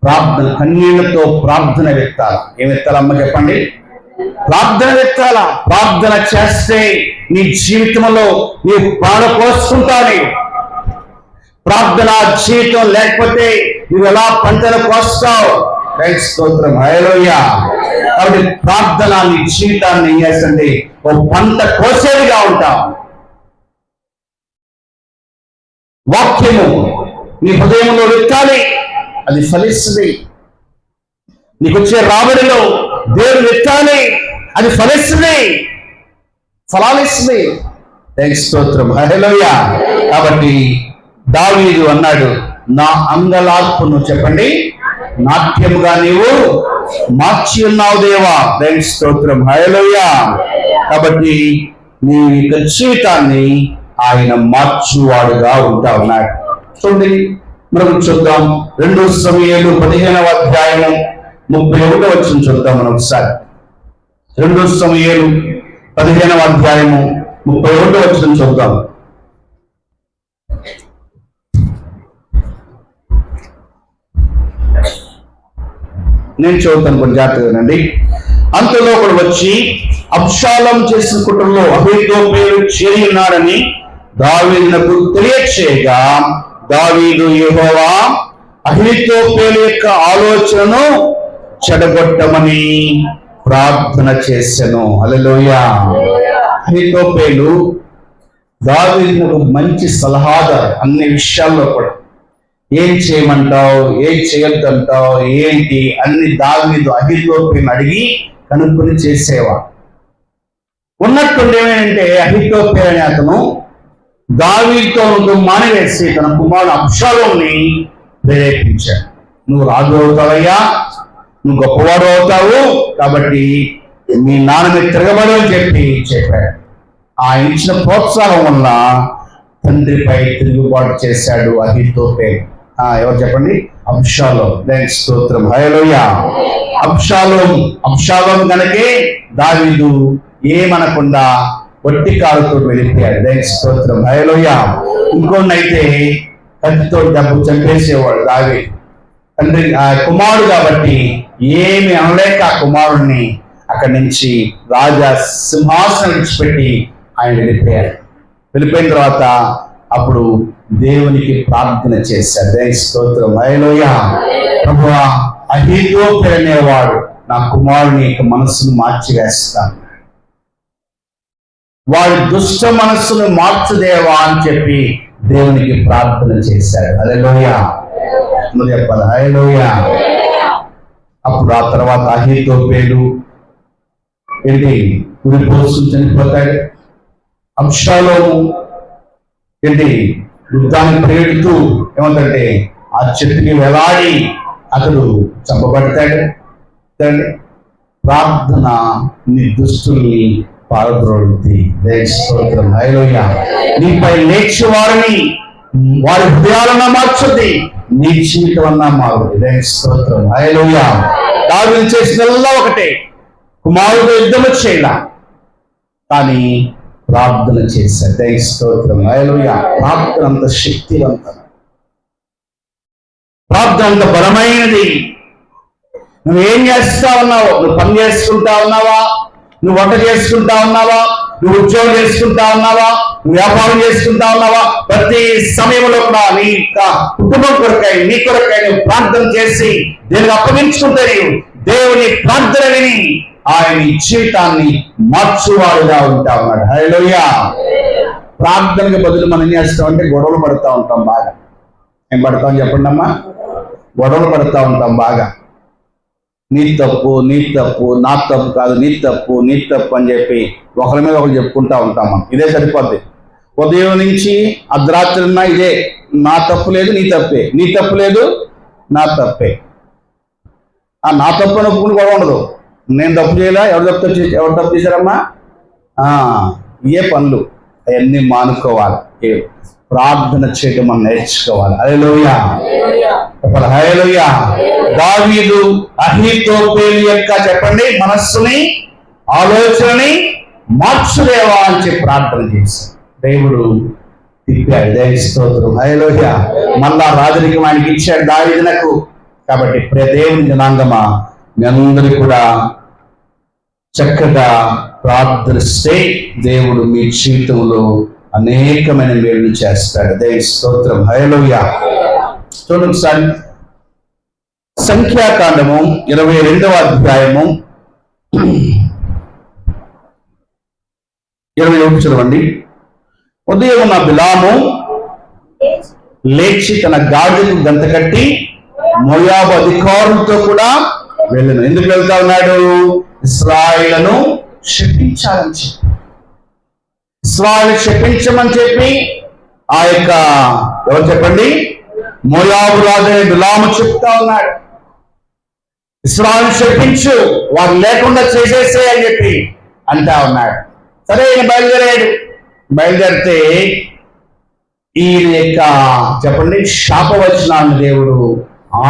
ప్రార్థన, కన్నీళ్లతో ప్రార్థన విత్తాల. ఏం విత్తాలమ్మ చెప్పండి, ప్రార్థన విత్తాల. ప్రార్థన చేస్తే నీ జీవితంలో నీవు పాడపోసుకుంటావు. ప్రార్థన జీవితం లేకపోతే నువ్వు ఎలా పంటను కోస్తావు. స్తోత్రం. హల్లెలూయా. కాబట్టి ప్రార్థన నీ జీవితాన్ని చేసండి ఓ పంట కోసేదిగా ఉంటాం. వాక్యము నీ హృదయంలో విత్తాలి. అది ఫలిస్తుంది. నీకు వచ్చే రాబడిలో దేవుడు ఎత్తాలి, అది ఫలిస్తుంది, ఫలాలిస్తుంది. స్తోత్రం, హల్లెలూయా. కాబట్టి దావీదు అన్నాడు, నా అంగలార్పును చెప్పండి నాట్యముగా నీవు మార్చి ఉన్నావు దేవా. స్తోత్రం, హల్లెలూయా. కాబట్టి నీ యొక్క జీవితాన్ని ఆయన మార్చువాడుగా ఉంటా ఉన్నాడు. చూడండి, మనం చూద్దాం 2 సమూయేలు 15వ అధ్యాయము 31వ వచనం చూద్దాం. మనం ఒకసారి 2 సమూయేలు 15వ అధ్యాయము 31వ వచనం చూద్దాం. నేను చదువుతాను, కొంచెం జాగ్రత్తగానండి. అంతలో ఒకడు వచ్చి అబ్షాలోము చేసిన కుట్రలో అహీతోపెలు చేరి ఉన్నాడని దావీదునకు తెలియచేయగా, దావీదు యెహోవా అహీతోపెలు యొక్క ఆలోచనను చెడగొట్టమని ప్రార్థన చేసెను. హల్లెలూయా. అహీతోపెలు దావీదునకు మంచి సలహాదారు అన్ని విషయాల్లో కూడా. ఏం చేయమంటావు, ఏం చేయొద్దంటావు, ఏంటి అన్ని దావీదు అహీతోపెలుని అడిగి కనుక్కొని చేసేవా. ఉన్నట్టుండి ఏమేంటే అహీతోపెలు అనే అతను దావీదుతో మానివేసి తన కుమారుడు అబ్షాలోముని ప్రేరేపించాడు. నువ్వు రాజు అవుతావయ్యా, నువ్వు గొప్పవాడు అవుతావు, కాబట్టి మీ నాన్న మీద తిరగబడు అని చెప్పాడు. ఆయన ఇచ్చిన ప్రోత్సాహం వల్ల తండ్రిపై తిరుగుబాటు చేశాడు అహీతోపెలు. ఎవరు చెప్పండి? అబ్షాలోము. స్తోత్రం, హల్లెలూయా. అబ్షాలోము కనుకే దావీదు ఏమనకుండా వట్టి కాలుతో వెళ్ళిపోయాడు. స్తోత్రం, హల్లెలూయా. ఇంకొన్నైతే కత్తితో డబ్బు చంపేసేవాడు దావీదు. తండ్రి కుమారుడు కాబట్టి ఏమి అనలేక ఆ కుమారుడిని అక్కడి నుంచి రాజా సింహాసనం విడిచిపెట్టి ఆయన వెళ్ళిపోయిన తర్వాత అప్పుడు దేవునికి ప్రార్థన చేశాడు. స్తోత్రం, హల్లెలూయా. ప్రభువా, అహీతోపెలు అనేవాడు నా కుమారుని యొక్క మనస్సును మార్చివేస్తాను, వాడి దుష్ట మనస్సును మార్చుదేవా అని చెప్పి దేవునికి ప్రార్థన చేశాడు. హల్లెలూయా. చెప్పాలి, హల్లెలూయా. అప్పుడు ఆ తర్వాత అహీతోపెలు ఉరిపోసుకుని చనిపోతాడు. అబ్షాలోము యుద్ధాన్ని పరిగెడుతూ ఏమంటే ఆ చెట్టుకి వేలాడి అతడు చంపబడతాడు. ప్రార్థన నీ దుస్తుల్ని పారద్రోలుద్ది. స్తోత్రం, హల్లెలూయా. నీపై లేచి వారిని వారి హృదయాలన్నా మార్చుద్ది, నీ జీవితం అన్నా మారుద్ది. స్తోత్రం, హల్లెలూయా. దావీదు చేసినల్లా ఒకటే, కుమారుడు యుద్ధము చేయలా, కానీ ప్రార్థన చేశాడు. స్తోత్రం, హల్లెలూయా. ప్రార్థన అంత శక్తివంతం, ప్రార్థన అంత బలమైనది. నువ్వేం చేస్తా ఉన్నావు? నువ్వు పని చేసుకుంటా ఉన్నావా? నువ్వు వంట చేసుకుంటా ఉన్నావా? నువ్వు ఉద్యోగం చేసుకుంటా ఉన్నావా? నువ్వు వ్యాపారం చేసుకుంటా ఉన్నావా? ప్రతి సమయంలో కూడా నీ కుటుంబం కొరకై, నీ కొరకై నువ్వు ప్రార్థన చేసి దేవునికి అప్పగించుకుంటే నీవు దేవుని ప్రార్థన విని ఆయన జీవితాన్ని మార్చువాడుగా ఉంటా ఉన్నాడు. హల్లెలూయా. ప్రార్థనకి బదులు మనం ఏం చేస్తాం అంటే గొడవలు పడుతూ ఉంటాం బాగా. ఏం పడతాం చెప్పండి అమ్మా? గొడవలు పడుతూ ఉంటాం బాగా. నీ తప్పు, నీ తప్పు, నా తప్పు కాదు, నీ తప్పు, నీ తప్పు అని చెప్పి ఒకరి మీద ఒకరు చెప్పుకుంటా ఉంటాం మనం. ఇదే సరిపోద్ది. ఉదయం నుంచి అర్ధరాత్రి ఇదే, నా తప్పు లేదు నీ తప్పే, నీ తప్పు లేదు నా తప్పే. ఆ నా తప్పు అని ఒప్పుకుని కూడా ఉండదు. నేను తప్పు చేయలే, ఎవరు తప్పు చేశారమ్మా? ఏ పనులు అవన్నీ మానుకోవాలి, ప్రార్థన చేయడం మనం నేర్చుకోవాలి. హల్లెలూయా, హల్లెలూయా. దావీదు అహీతోపెలు యొక్క చెప్పండి మనస్సుని, ఆలోచనని మార్చుదేవా అని చెప్పి ప్రార్థన చేశాడు. దేవుడు తిప్పాడు. స్తోత్రం, హల్లెలూయా. మళ్ళా రాజరికం ఆయనకి ఇచ్చాడు దావీదునకు. కాబట్టి దేవుని జనాంగమా, మీ అందరూ కూడా చక్కగా ప్రార్థనిస్తే దేవుడు మీ జీవితంలో అనేకమైన మేలు చేస్తాడు. స్తోత్రం, హల్లెలూయా. చూడండి ఒకసారి సంఖ్యాకాండము 22వ అధ్యాయము 21 చదవండి. ఉదయం బిలాము లేచి తన గాడిదకు గంత కట్టి మోయాబు అధికారులతో కూడా వెళ్ళను. ఎందుకు వెళ్తా ఉన్నాడు? ఇశ్రాయేలును శపించాలని చెప్పి, ఇశ్రాయేలు శపించమని చెప్పి ఆ యొక్క ఎవరు చెప్పండి, మోయాబు రాజు బిలాము చెప్తా ఉన్నాడు. ఇశ్రాయేలు శపించు, వారు లేకుండా చేసేసే అని చెప్పి అంటా ఉన్నాడు. సరే ఈయన బయలుదేరితే ఈయన యొక్క చెప్పండి శాపవచనాలను దేవుడు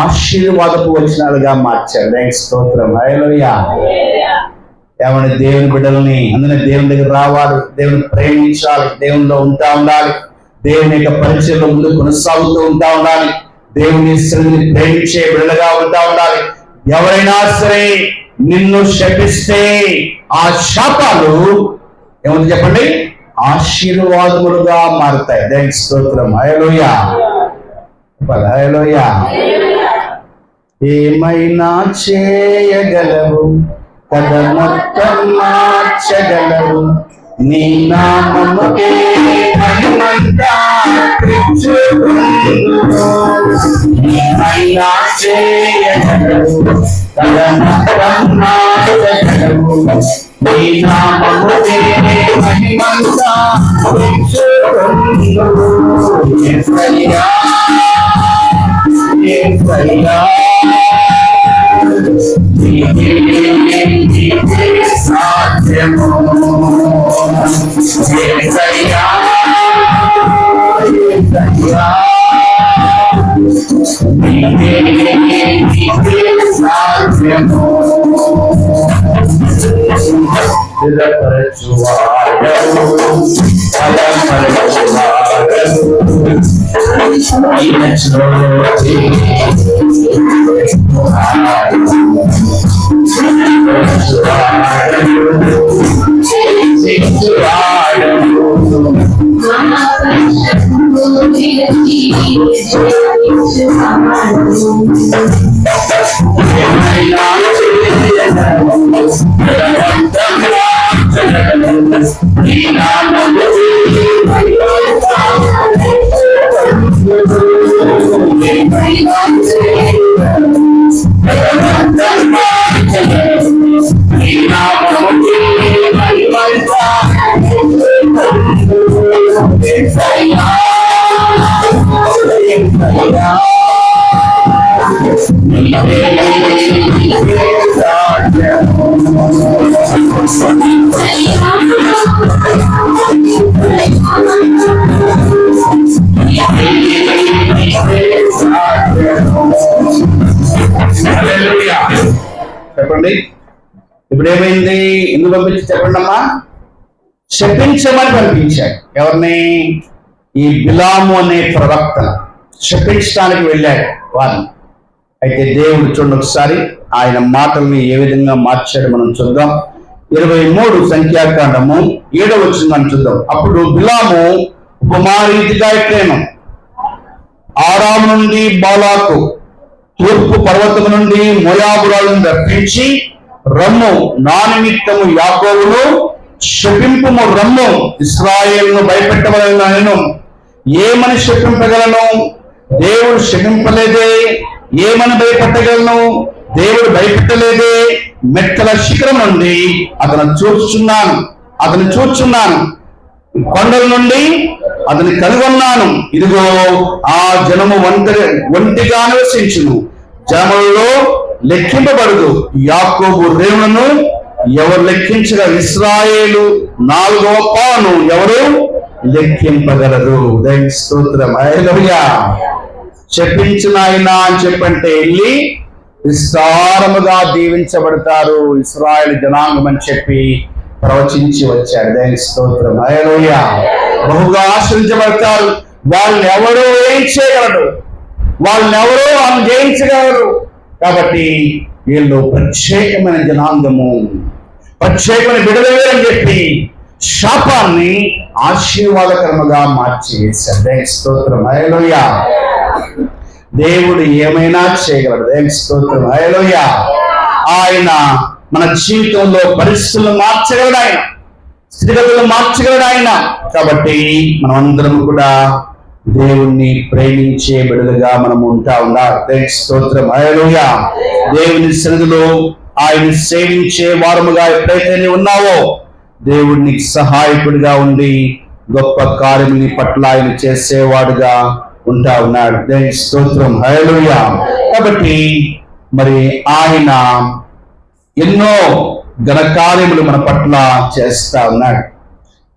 ఆశీర్వాదపు వచనాలుగా మార్చాడు. స్తోత్రం. హల్లెలూయా. ఏమని దేవుని బిడ్డలని అందులో దేవుని దగ్గర రావాలి, దేవుని ప్రేమించాలి, దేవునిలో ఉంటా ఉండాలి, దేవుని యొక్క పరిచయంలో ముందు కొనసాగుతూ ఉంటా ఉండాలి, దేవుని శ్రీని ప్రేమించే బిడ్డలుగా ఉంటా ఉండాలి. ఎవరైనా సరే నిన్ను శపిస్తే ఆ శాపాలు ఏముంది చెప్పండి, ఆశీర్వాదములుగా మారుతాయి. దేవుని స్తోత్రం. హల్లెలూయా. హల్లెలూయా. ఏమైనా చేయగలవు, కథ మొత్తం మార్చగలవు, నీ నామముకే మహిమంతా తెచ్చుకొందుము. ఏమైనా చేయగలవు, కథ మొత్తం మార్చగలవు, నీ నామముకే మహిమంతా తెచ్చుకొందుము. యేసయ్యా, యేసయ్యా, సాధ్యము. యేసయ్యా, యేసయ్యా, సాధ్యము. స్థిరపరచువాడవు, బలపరచువాడవు, ఈయన జ్యోతి చెప్పండి. ఇప్పుడు ఏమైంది? ఎందుకు పంపించి చెప్పండి అమ్మా? శపించమని పంపించాడు. ఎవరిని? ఈ బిలాము అనే ప్రవక్తను శపించడానికి వెళ్ళాడు వారిని. అయితే దేవుడు చూడండి ఒకసారి ఆయన మాటల్ని ఏ విధంగా మార్చాడు మనం చూద్దాం. 23 సంఖ్యాకాండము 7వ వచనం చూద్దాం. అప్పుడు బిలాము ఉపమారీతిగా ఇట్లేను, ఆరాము నుండి బాలాకు, తూర్పు పర్వతము నుండి మోయాబురాలను రప్పించి, రమ్ము నా నిమిత్తము యాకోబును శపింపుము, రమ్ము ఇశ్రాయేలును భయపెట్టవలెను. నేను ఏమని శపింపగలను? దేవుడు శపింపలేదే. ఏమని భయపెట్టగలను? దేవుడు భయపెట్టలేదే. మెట్టల శిఖరం నుండి అతను చూచున్నాను, కొండల నుండి అతని కనుగొన్నాను. ఇదిగో ఆ జనము ఒంటిగా నివసించును, జనములలో లెక్కింపబడదు. యాకోబు రేవులను ఎవరు లెక్కించగా, ఇశ్రాయేలు 4వ పాను ఎవరు లెక్కింపగలరు. దైవ స్తోత్రం. హల్లెలూయా. చెప్పించిన ఆయన అని చెప్పంటే వెళ్ళి విస్తారముగా దీవించబడతారు ఇశ్రాయేలు జనాంగం అని చెప్పి ప్రవచించి వచ్చాడు. దైవ స్తోత్రం. హల్లెలూయా. బహుగా ఆశ్రయించబడతారు. వాళ్ళని ఎవరో ఏం చేయగలరు? వాళ్ళని ఎవరో వాళ్ళు జయించగలరు. కాబట్టి వీళ్ళు ప్రత్యేకమైన జనాంగము, ప్రత్యేకమైన బిడలే అని చెప్పి శాపాన్ని ఆశీర్వాదకరముగా మార్చి వేశారు. దైవ స్తోత్రం. హల్లెలూయా. దేవుడు ఏమైనా చేయగలడు. దైవ స్తోత్రం. హల్లెలూయా. ఆయన మన జీవితంలో పరిస్థితులను మార్చగలడు, ఆయన స్థితిగతులను మార్చగలడు ఆయన. కాబట్టి మనం అందరం కూడా దేవుణ్ణి ప్రేమించే బిడ్డలుగా మనం ఉంటా ఉన్నారు. దేవునికి స్తోత్రం. హల్లెలూయా. దేవుని సన్నిధిలో ఆయన సేవించే వారముగా ఎప్పుడైతే నీవు ఉన్నావో, దేవునికి సహాయకుడిగా ఉండి గొప్ప కార్యముని పట్ల ఆయన చేసేవాడుగా ఉంటా ఉన్నాడు. దేవునికి స్తోత్రం. హల్లెలూయా. కాబట్టి మరి ఆయన ఎన్నో ఘనకార్యములు మన పట్ల చేస్తా ఉన్నాడు.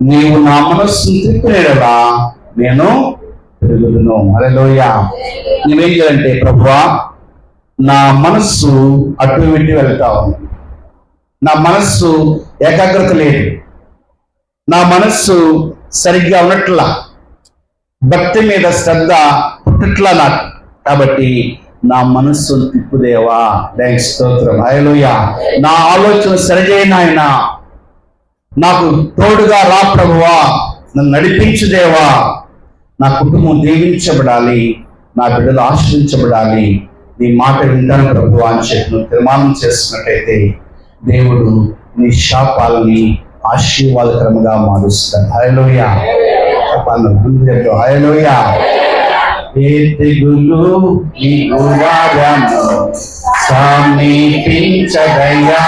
నీవు నా మనస్సును త్రిప్పినలా నేను పెరుగుదును. హల్లెలూయా. నేనేం చేయాలంటే, ప్రభువా నా మనస్సు అటు ఇటు వెళ్తా ఉంది, నా మనస్సు ఏకాగ్రత లేదు, నా మనస్సు సరిగ్గా ఉన్నట్లా, భక్తి మీద శ్రద్ధ పుట్టట్లా నాకు. కాబట్టి నా మనస్సును తిప్పుదేవా. దేవునికి స్తోత్రం. హల్లెలూయా. నా ఆలోచన సరిచేయను ఆయన, నాకు తోడుగా రా ప్రభువా, నన్ను నడిపించు దేవా. నా కుటుంబం దీవించబడాలి, నా బిడ్డలు ఆశ్రయించబడాలి, నీ మాట వింటాను ప్రభువా అని చెప్పి నువ్వు తీర్మానం చేస్తున్నట్టయితే దేవుడు నీ శాపాలని ఆశీర్వాదకరంగా మారుస్తాడు. హల్లెలూయా. హల్లెలూయా. ఏ తెగులు నీకు వారము సమీపించదయ్యా,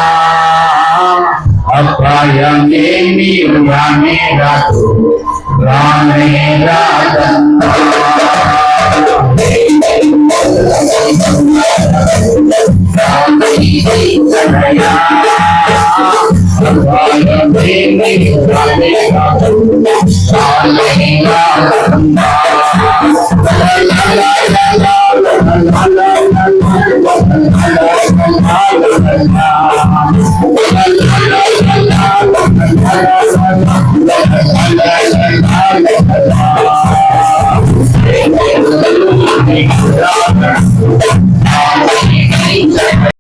అపాయమేమీ రానే రాదు, రానే రాదన్నా. సమీపించదయ్యా, అపాయమేమీ రానే రాదు, రానే రాదన్నా.